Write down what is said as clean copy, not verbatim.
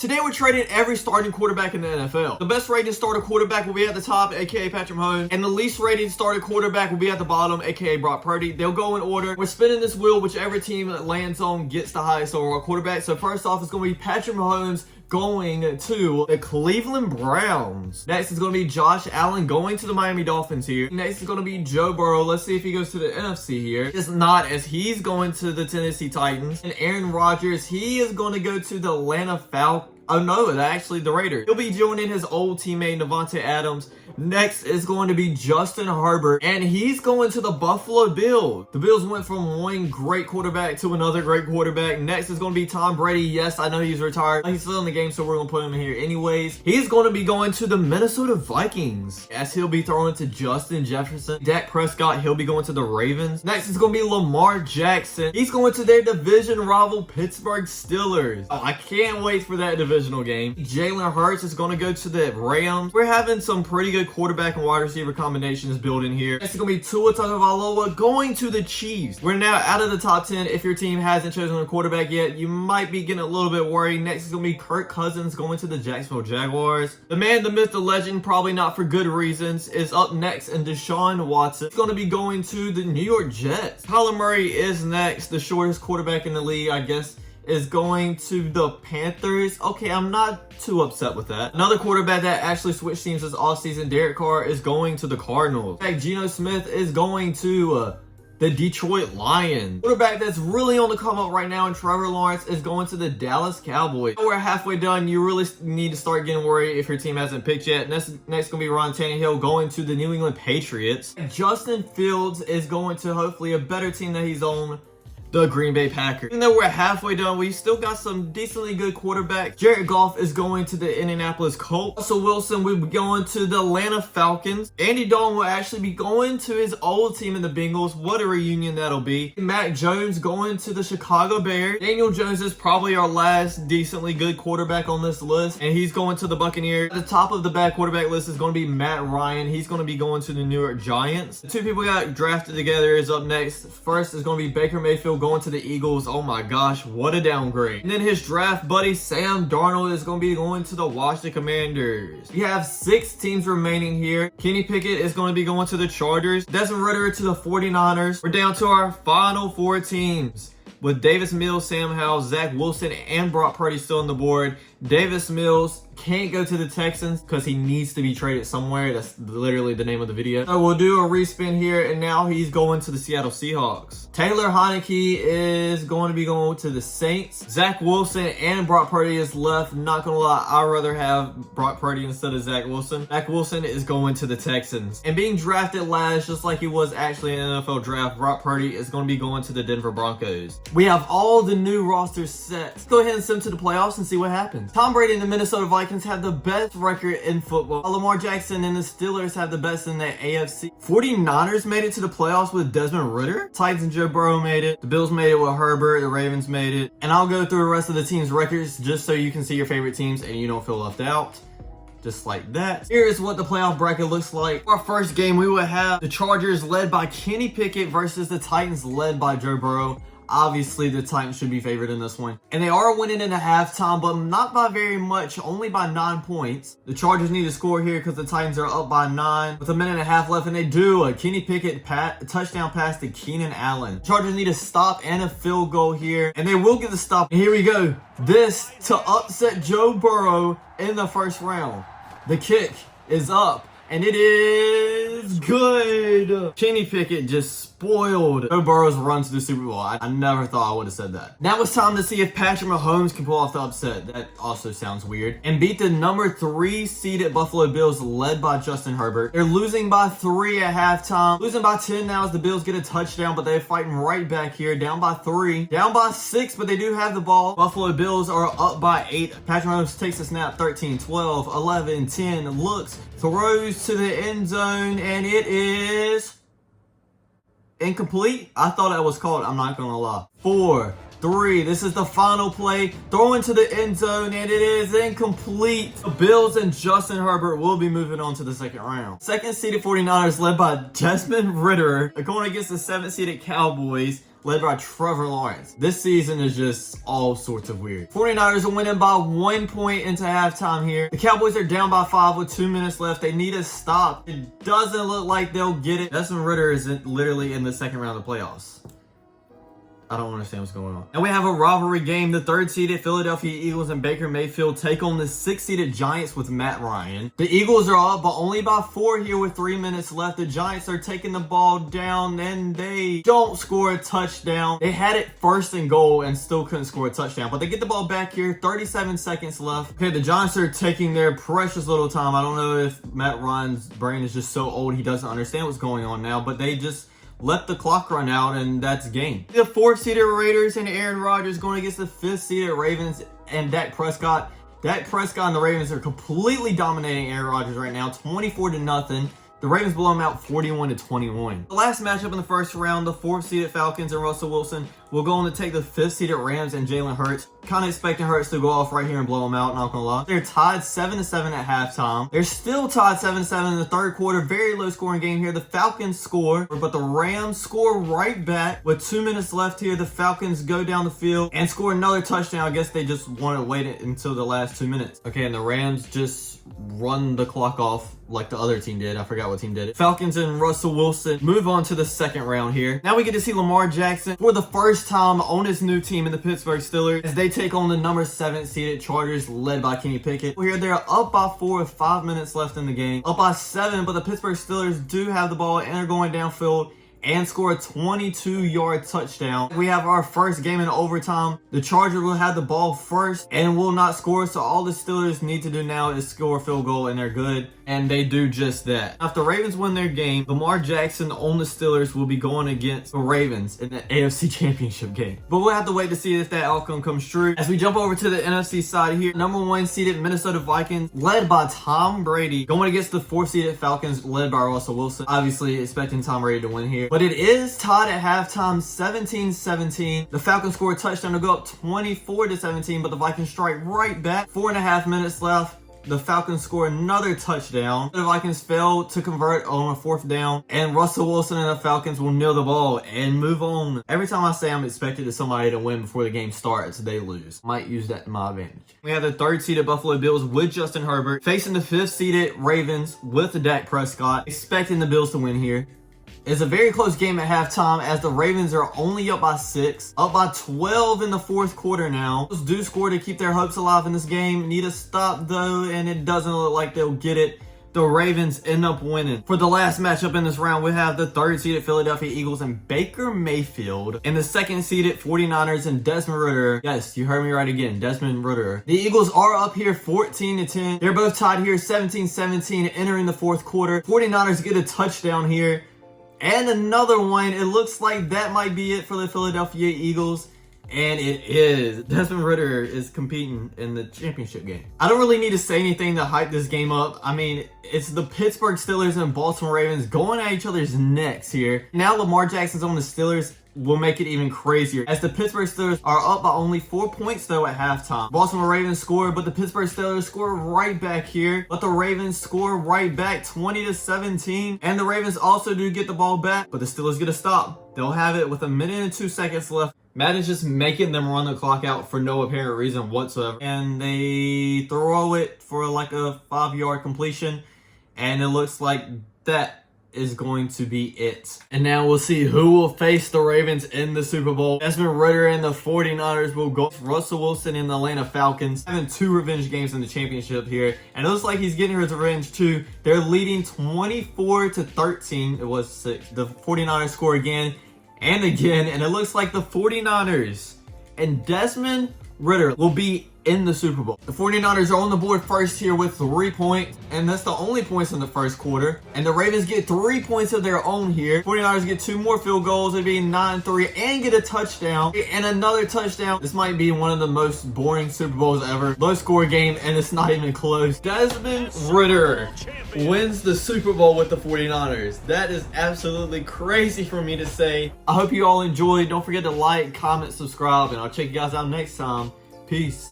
Today we're trading every starting quarterback in the NFL. The best rated starter quarterback will be at the top, aka Patrick Mahomes, and the least rated starter quarterback will be at the bottom, aka Brock Purdy. They'll go in order. We're spinning this wheel, whichever team it lands on gets the highest overall quarterback. So first off, it's going to be Patrick Mahomes going to the Cleveland Browns. Next is going to be Josh Allen going to the Miami Dolphins here. Next is going to be Joe Burrow. Let's see if he goes to the NFC here. It's not, as he's going to the Tennessee Titans. And Aaron Rodgers, he is going to go to the Atlanta Falcons. Oh no, actually the Raiders. He'll be joining his old teammate Davante Adams. Next is going to be Justin Herbert, and he's going to the Buffalo Bills. The Bills went from one great quarterback to another great quarterback. Next is going to be Tom Brady. Yes, I know he's retired. He's still in the game, so we're going to put him in here anyways. He's going to be going to the Minnesota Vikings, as he'll be throwing to Justin Jefferson. Dak Prescott, he'll be going to the Ravens. Next is going to be Lamar Jackson. He's going to their division rival Pittsburgh Steelers. Oh, I can't wait for that divisional game. Jalen Hurts is going to go to the Rams. We're having some pretty good quarterback and wide receiver combinations built in here. It's going to be Tua Tagovailoa going to the Chiefs. We're now out of the top 10. If your team hasn't chosen a quarterback yet, you might be getting a little bit worried. Next is going to be Kirk Cousins going to the Jacksonville Jaguars. The man, the myth, the legend, probably not for good reasons, is up next, and Deshaun Watson is going to be going to the New York Jets. Kyler Murray is next, the shortest quarterback in the league, I guess, is going to the Panthers. Okay, I'm not too upset with that. Another quarterback that actually switched teams this offseason, Derek Carr, is going to the Cardinals. Geno Smith is going to the Detroit Lions. Quarterback that's really on the come up right now, and Trevor Lawrence, is going to the Dallas Cowboys. We're halfway done. You really need to start getting worried if your team hasn't picked yet. Next going to be Ron Tannehill going to the New England Patriots. Justin Fields is going to hopefully a better team that he's on, the Green Bay Packers. Even though we're halfway done, we still got some decently good quarterbacks. Jared Goff is going to the Indianapolis Colts. Russell Wilson will be going to the Atlanta Falcons. Andy Dalton will actually be going to his old team in the Bengals. What a reunion that'll be. Mac Jones going to the Chicago Bears. Daniel Jones is probably our last decently good quarterback on this list, and he's going to the Buccaneers. At the top of the bad quarterback list is going to be Matt Ryan. He's going to be going to the New York Giants. The two people got drafted together is up next. First is going to be Baker Mayfield going to the Eagles. Oh my gosh, what a downgrade. And then his draft buddy Sam Darnold is going to be going to the Washington Commanders. We have 6 teams remaining here. Kenny Pickett is going to be going to the Chargers. Desmond Ridder to the 49ers. We're down to our final 4 teams, with Davis Mills, Sam Howell, Zach Wilson, and Brock Purdy still on the board. Davis Mills can't go to the Texans because he needs to be traded somewhere. That's literally the name of the video. So we'll do a respin here, and now he's going to the Seattle Seahawks. Taylor Heineke is going to be going to the Saints. Zach Wilson and Brock Purdy is left. Not gonna lie, I'd rather have Brock Purdy instead of Zach Wilson. Zach Wilson is going to the Texans. And being drafted last, just like he was actually in an NFL draft, Brock Purdy is going to be going to the Denver Broncos. We have all the new rosters set. Let's go ahead and send to the playoffs and see what happens. Tom Brady and the Minnesota Vikings have the best record in football. Lamar Jackson and the Steelers have the best in the AFC. 49ers made it to the playoffs with Desmond Ridder. Titans and Joe Burrow made it. The Bills made it with Herbert. The Ravens made it. And I'll go through the rest of the teams' records just so you can see your favorite teams and you don't feel left out. Just like that. Here is what the playoff bracket looks like. Our first game, we will have the Chargers led by Kenny Pickett versus the Titans led by Joe Burrow. Obviously, the Titans should be favored in this one. And they are winning in the halftime, but not by very much, only by 9 points. The Chargers need to score here because the Titans are up by 9 with a minute and a half left, and they do. A Kenny Pickett touchdown pass to Keenan Allen. Chargers need a stop and a field goal here, and they will get the stop. And here we go. This to upset Joe Burrow in the first round. The kick is up, and it is good. Kenny Pickett just spoiled Joe Burrow's run to the Super Bowl. I never thought I would have said that. Now it's time to see if Patrick Mahomes can pull off the upset. That also sounds weird. And beat the number 3 seeded Buffalo Bills led by Justin Herbert. They're losing by 3 at halftime. Losing by 10 now as the Bills get a touchdown, but they're fighting right back here. Down by 3. Down by 6, but they do have the ball. Buffalo Bills are up by 8. Patrick Mahomes takes a snap. 13, 12, 11, 10. Looks, throws to the end zone, and it is incomplete. I thought that was called, I'm not gonna lie. 4, 3. This is the final play. Throw into the end zone, and it is incomplete. The Bills and Justin Herbert will be moving on to the second round. Second seeded 49ers led by Desmond Ridder are going against the 7th seeded Cowboys led by Trevor Lawrence. This season is just all sorts of weird. 49ers are winning by 1 point into halftime here. The Cowboys are down by 5 with 2 minutes left. They need a stop. It doesn't look like they'll get it. Desmond Ridder is literally in the second round of the playoffs. I don't understand what's going on. And we have a rivalry game. The 3rd seeded Philadelphia Eagles and Baker Mayfield take on the 6th seeded Giants with Matt Ryan. The Eagles are up, but only by 4 here with 3 minutes left. The Giants are taking the ball down, and they don't score a touchdown. They had it 1st and goal and still couldn't score a touchdown, but they get the ball back here. 37 seconds left. Okay, the Giants are taking their precious little time. I don't know if Matt Ryan's brain is just so old he doesn't understand what's going on now, but they just let the clock run out, and that's game. The 4th seeded Raiders and Aaron Rodgers going against the 5th seeded Ravens and Dak Prescott. Dak Prescott and the Ravens are completely dominating Aaron Rodgers right now, 24-0. The Ravens blow them out 41-21. The last matchup in the first round, the 4th seeded Falcons and Russell Wilson will go on to take the 5th seeded Rams and Jalen Hurts. Kind of expecting Hurts to go off right here and blow them out, not gonna lie. They're tied 7-7 at halftime. They're still tied 7-7 in the 3rd quarter. Very low scoring game here. The Falcons score, but the Rams score right back with 2 minutes left here. The Falcons go down the field and score another touchdown. I guess they just wanted to wait until the last 2 minutes. Okay, and the Rams just run the clock off like the other team did. I forgot what team did it. Falcons and Russell Wilson move on to the second round here. Now we get to see Lamar Jackson for the first time on his new team in the Pittsburgh Steelers as they take on the number 7 seeded Chargers led by Kenny Pickett. Here they're up by 4 with 5 minutes left in the game. Up by 7, but the Pittsburgh Steelers do have the ball and are going downfield and score a 22-yard touchdown. We have our first game in overtime. The Chargers will have the ball first and will not score, so all the Steelers need to do now is score a field goal, and they're good, and they do just that. If the Ravens win their game, Lamar Jackson on the Steelers will be going against the Ravens in the AFC Championship game. But we'll have to wait to see if that outcome comes true. As we jump over to the NFC side here, number 1 seeded Minnesota Vikings, led by Tom Brady, going against the 4th seeded Falcons, led by Russell Wilson. Obviously expecting Tom Brady to win here. But it is tied at halftime, 17-17. The Falcons score a touchdown to go up 24-17, but the Vikings strike right back. 4.5 minutes left. The Falcons score another touchdown. The Vikings fail to convert on a 4th down, and Russell Wilson and the Falcons will kneel the ball and move on. Every time I say I'm expected somebody to win before the game starts, they lose. Might use that to my advantage. We have the 3rd seeded Buffalo Bills with Justin Herbert facing the 5th seeded Ravens with Dak Prescott, expecting the Bills to win here. It's a very close game at halftime as the Ravens are only up by 6, up by 12 in the 4th quarter now. Those do score to keep their hopes alive in this game. Need a stop though, and it doesn't look like they'll get it. The Ravens end up winning. For the last matchup in this round, we have the 3rd seeded Philadelphia Eagles and Baker Mayfield, and the 2nd seeded 49ers and Desmond Ridder. Yes, you heard me right again, Desmond Ridder. The Eagles are up here 14-10. They're both tied here 17-17 entering the 4th quarter. 49ers get a touchdown here. And another one. It looks like that might be it for the Philadelphia Eagles. And it is. Desmond Ridder is competing in the championship game. I don't really need to say anything to hype this game up. I mean, it's the Pittsburgh Steelers and Baltimore Ravens going at each other's necks here. Now Lamar Jackson's on the Steelers will make it even crazier as the Pittsburgh Steelers are up by only 4 points though at halftime. Baltimore Ravens score, but the Pittsburgh Steelers score right back here. But the Ravens score right back 20-17. And the Ravens also do get the ball back, but the Steelers get a stop. They'll have it with 1 minute and 2 seconds left. Madden's just making them run the clock out for no apparent reason whatsoever. And they throw it for like a 5-yard completion. And it looks like that is going to be it. And now we'll see who will face the Ravens in the Super Bowl. Desmond Ridder and the 49ers will go. Russell Wilson and the Atlanta Falcons having 2 revenge games in the championship here. And it looks like he's getting his revenge too. They're leading 24-13. It was 6. The 49ers score again and again. And it looks like the 49ers and Desmond Ridder will be in the Super Bowl. The 49ers are on the board first here with 3 points, and that's the only points in the first quarter. And the Ravens get 3 points of their own here. 49ers get 2 more field goals, it'd be 9-3, and get a touchdown, and another touchdown. This might be one of the most boring Super Bowls ever. Low score game, and it's not even close. Desmond Ridder wins the Super Bowl with the 49ers. That is absolutely crazy for me to say. I hope you all enjoyed. Don't forget to like, comment, subscribe, and I'll check you guys out next time. Peace.